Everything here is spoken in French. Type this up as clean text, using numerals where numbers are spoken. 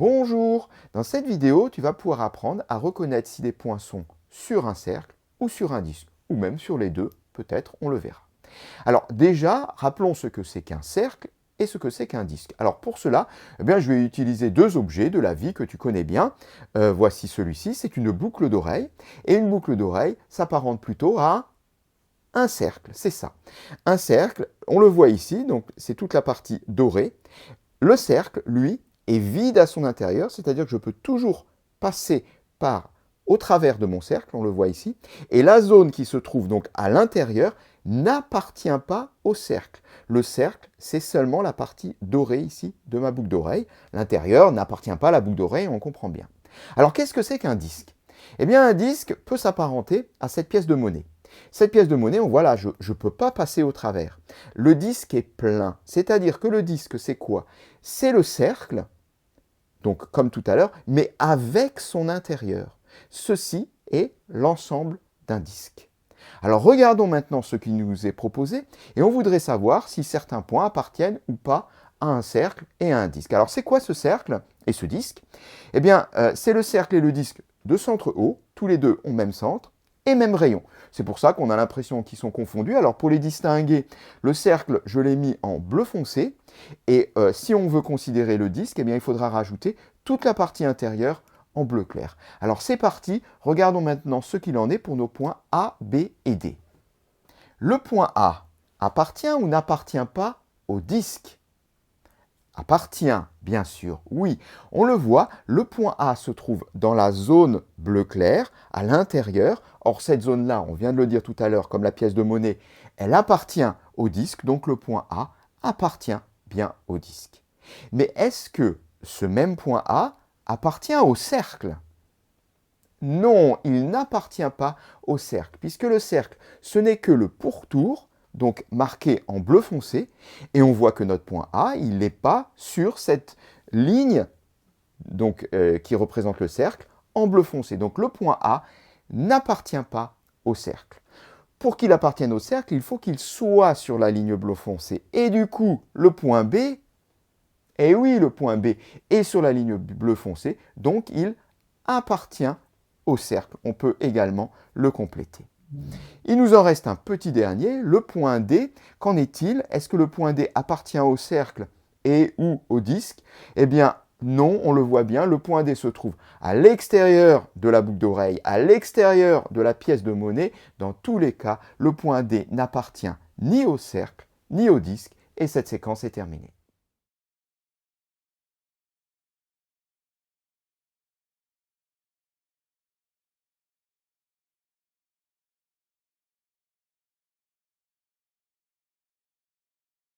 Bonjour! Dans cette vidéo, tu vas pouvoir apprendre à reconnaître si des points sont sur un cercle ou sur un disque, ou même sur les deux, peut-être, on le verra. Alors déjà, rappelons ce que c'est qu'un cercle et ce que c'est qu'un disque. Alors pour cela, je vais utiliser deux objets de la vie que tu connais bien. Voici celui-ci, c'est une boucle d'oreille, et une boucle d'oreille s'apparente plutôt à un cercle, c'est ça. Un cercle, on le voit ici, donc c'est toute la partie dorée. Le cercle, lui, est vide à son intérieur, c'est-à-dire que je peux toujours passer au travers de mon cercle, on le voit ici, et la zone qui se trouve donc à l'intérieur n'appartient pas au cercle. Le cercle, c'est seulement la partie dorée ici de ma boucle d'oreille. L'intérieur n'appartient pas à la boucle d'oreille, on comprend bien. Alors qu'est-ce que c'est qu'un disque? Eh bien un disque peut s'apparenter à cette pièce de monnaie. Cette pièce de monnaie, on voit là, je ne peux pas passer au travers. Le disque est plein, c'est-à-dire que le disque, c'est quoi? C'est le cercle, donc comme tout à l'heure, mais avec son intérieur. Ceci est l'ensemble d'un disque. Alors regardons maintenant ce qui nous est proposé, et on voudrait savoir si certains points appartiennent ou pas à un cercle et à un disque. Alors c'est quoi ce cercle et ce disque? Eh bien, c'est le cercle et le disque de centre haut, tous les deux ont même centre, et même rayon. C'est pour ça qu'on a l'impression qu'ils sont confondus. Alors pour les distinguer, le cercle, je l'ai mis en bleu foncé. Et si on veut considérer le disque, eh bien, il faudra rajouter toute la partie intérieure en bleu clair. Alors c'est parti, regardons maintenant ce qu'il en est pour nos points A, B et D. Le point A appartient ou n'appartient pas au disque? Appartient, bien sûr, oui. On le voit, le point A se trouve dans la zone bleu clair, à l'intérieur. Or, cette zone-là, on vient de le dire tout à l'heure, comme la pièce de monnaie, elle appartient au disque, donc le point A appartient bien au disque. Mais est-ce que ce même point A appartient au cercle? Non, il n'appartient pas au cercle, puisque le cercle, ce n'est que le pourtour, donc marqué en bleu foncé, et on voit que notre point A, il n'est pas sur cette ligne donc, qui représente le cercle en bleu foncé. Donc le point A n'appartient pas au cercle. Pour qu'il appartienne au cercle, il faut qu'il soit sur la ligne bleu foncé. Et du coup, le point B, eh oui, le point B est sur la ligne bleu foncé, donc il appartient au cercle. On peut également le compléter. Il nous en reste un petit dernier, le point D. Qu'en est-il? Est-ce que le point D appartient au cercle et ou au disque? Eh bien, non, on le voit bien, le point D se trouve à l'extérieur de la boucle d'oreille, à l'extérieur de la pièce de monnaie. Dans tous les cas, le point D n'appartient ni au cercle, ni au disque, et cette séquence est terminée.